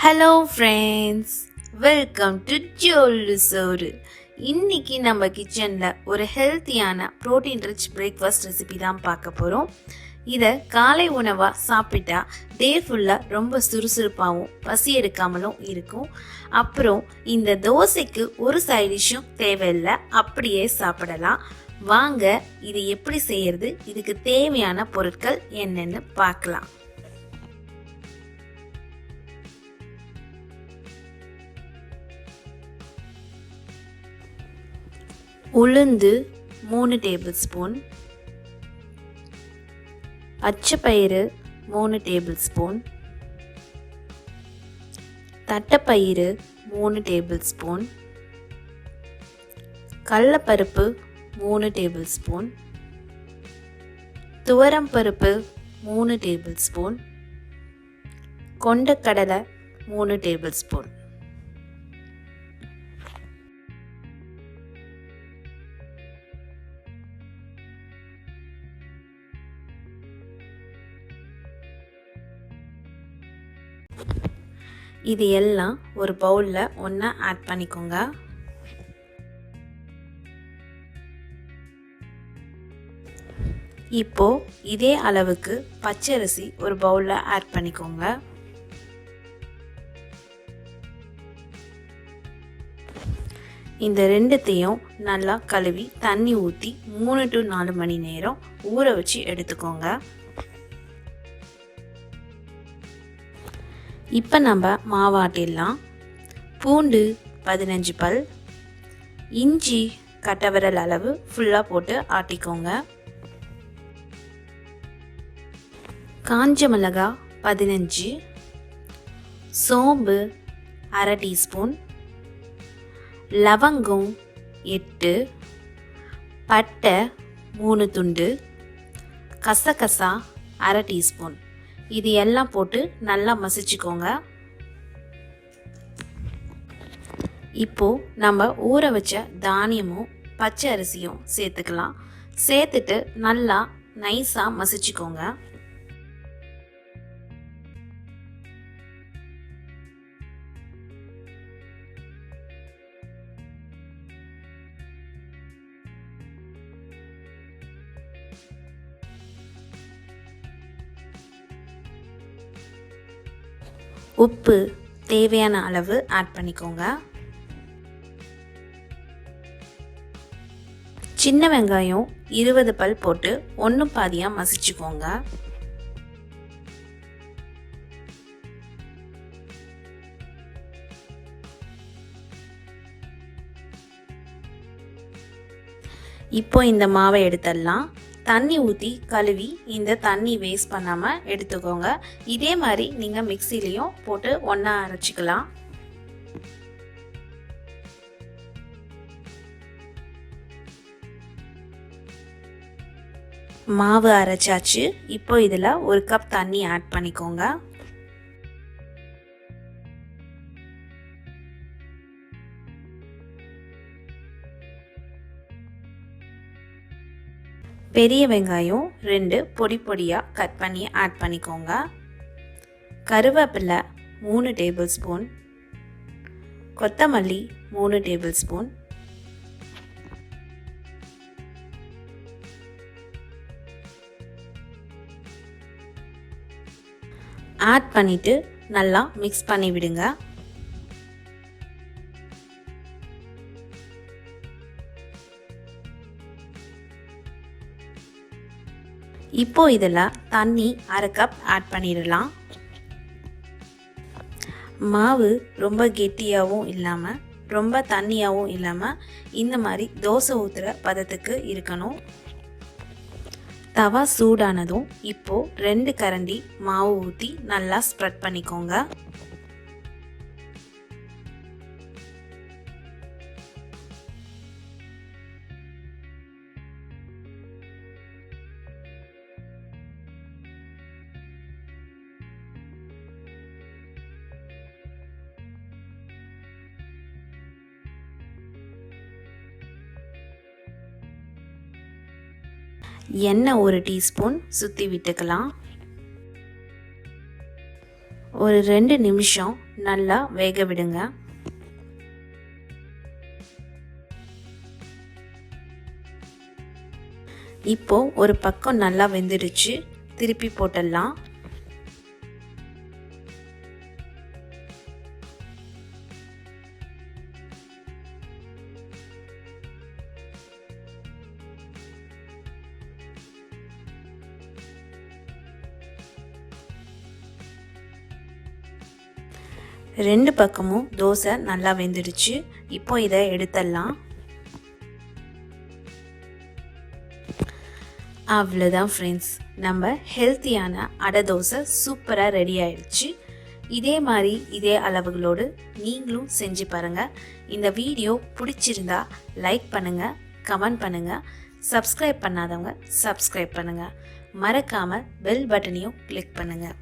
Hello friends, welcome to ஜோல்லு சோறு. இன்னைக்கு நம்ம கிச்சனில் ஒரு ஹெல்த்தியான ப்ரோட்டீன் ரிச் பிரேக்ஃபாஸ்ட் ரெசிபி தான் பார்க்க போகிறோம். இதை காலை உணவாக சாப்பிட்டா டே ஃபுல்லாக ரொம்ப சுறுசுறுப்பாகவும் பசி எடுக்காமலும் இருக்கும். அப்புறம் இந்த தோசைக்கு ஒரு சைட் டிஷ்ஷும் தேவையில்லை, அப்படியே சாப்பிடலாம். வாங்க இது எப்படி செய்யறது, இதுக்கு தேவையான பொருட்கள் என்னென்னு பார்க்கலாம். உளுந்து 3 டேபிள் ஸ்பூன், பச்சைப்பயிறு 3 டேபிள் ஸ்பூன், தட்டைப்பயிறு 3 டேபிள் ஸ்பூன், கடலைப்பருப்பு 3 டேபிள் ஸ்பூன், துவரம்பருப்பு 3 டேபிள் ஸ்பூன், கொண்டக்கடலை 3 டேபிள் ஸ்பூன். இது எல்லாம் ஒரு பவுலில் ஒன்றா ஆட் பண்ணிக்கோங்க. இப்போது இதே அளவுக்கு பச்சரிசி ஒரு பவுலில் ஆட் பண்ணிக்கோங்க. இந்த ரெண்டுத்தையும் நல்லா கழுவி தண்ணி ஊற்றி 3 to 4 மணி நேரம் ஊற வச்சு எடுத்துக்கோங்க. இப்போ நம்ம மாவாட்டிடலாம். பூண்டு 15 பல், இஞ்சி கட்டவிரல் அளவு ஃபுல்லாக போட்டு ஆட்டிக்கோங்க. காஞ்ச மிளகாய் 15, சோம்பு அரை டீஸ்பூன், லவங்கம் 8, பட்டை 3 துண்டு, கசகசா அரை டீஸ்பூன். இது எல்லாம் போட்டு நல்லா மசிச்சுக்கோங்க. இப்போது நம்ம ஊற வச்ச தானியமும் பச்சை அரிசியும் சேர்த்துக்கலாம். சேர்த்துட்டு நல்லா நைஸாக மசிச்சுக்கோங்க. உப்பு தேவையான அளவு ஆட் பண்ணிக்கோங்க. சின்ன வெங்காயம் 20 பல் போட்டு 1 பாதியாக மசிச்சுக்கோங்க. இப்போ இந்த மாவை எடுத்துடலாம். தண்ணி ஊற்றி கழுவி இந்த தண்ணி வேஸ்ட் பண்ணாமல் எடுத்துக்கோங்க. இதே மாதிரி நீங்கள் மிக்சிலையும் போட்டு ஒன்றா அரைச்சிக்கலாம். மாவு அரைச்சாச்சு. இப்போ இதில் 1 கப் தண்ணி ஆட் பண்ணிக்கோங்க. பெரிய வெங்காயம் 2 பொடி பொடியாக கட் பண்ணி ஆட் பண்ணிக்கோங்க. கருவேப்பிலை 3 டேபிள் ஸ்பூன், கொத்தமல்லி 3 டேபிள் ஸ்பூன், ஆட் பண்ணிவிட்டு நல்லா மிக்ஸ் பண்ணி விடுங்க. இப்போ இதில் தண்ணி அரை கப் ஆட் பண்ணிடலாம். மாவு ரொம்ப கெட்டியாகவும் இல்லாமல் ரொம்ப தண்ணியாகவும் இல்லாமல் இந்த மாதிரி தோசை ஊற்றுற பதத்துக்கு இருக்கணும். தவா சூடானதும் இப்போது 2 கரண்டி மாவு ஊற்றி நல்லா ஸ்ப்ரெட் பண்ணிக்கோங்க. எண்ணெய் 1 டீஸ்பூன் சுற்றி விட்டுக்கலாம். ஒரு 2 நிமிஷம் நல்லா வேக விடுங்க. இப்போ ஒரு பக்கம் நல்லா வெந்துடுச்சு, திருப்பி போட்டுடலாம். ரெண்டு பக்கமும் தோசை நல்லா வெந்துடுச்சு. இப்போ இதை எடுத்துடலாம். அவ்வளோதான் ஃப்ரெண்ட்ஸ், நம்ம ஹெல்த்தியான அடை தோசை சூப்பராக ரெடி ஆயிடுச்சு. இதே மாதிரி இதே அளவுகளோடு நீங்களும் செஞ்சு பாருங்கள். இந்த வீடியோ பிடிச்சிருந்தா லைக் பண்ணுங்கள், கமெண்ட் பண்ணுங்கள், சப்ஸ்கிரைப் பண்ணாதவங்க சப்ஸ்கிரைப் பண்ணுங்கள், மறக்காமல் பெல் பட்டனையும் கிளிக் பண்ணுங்கள்.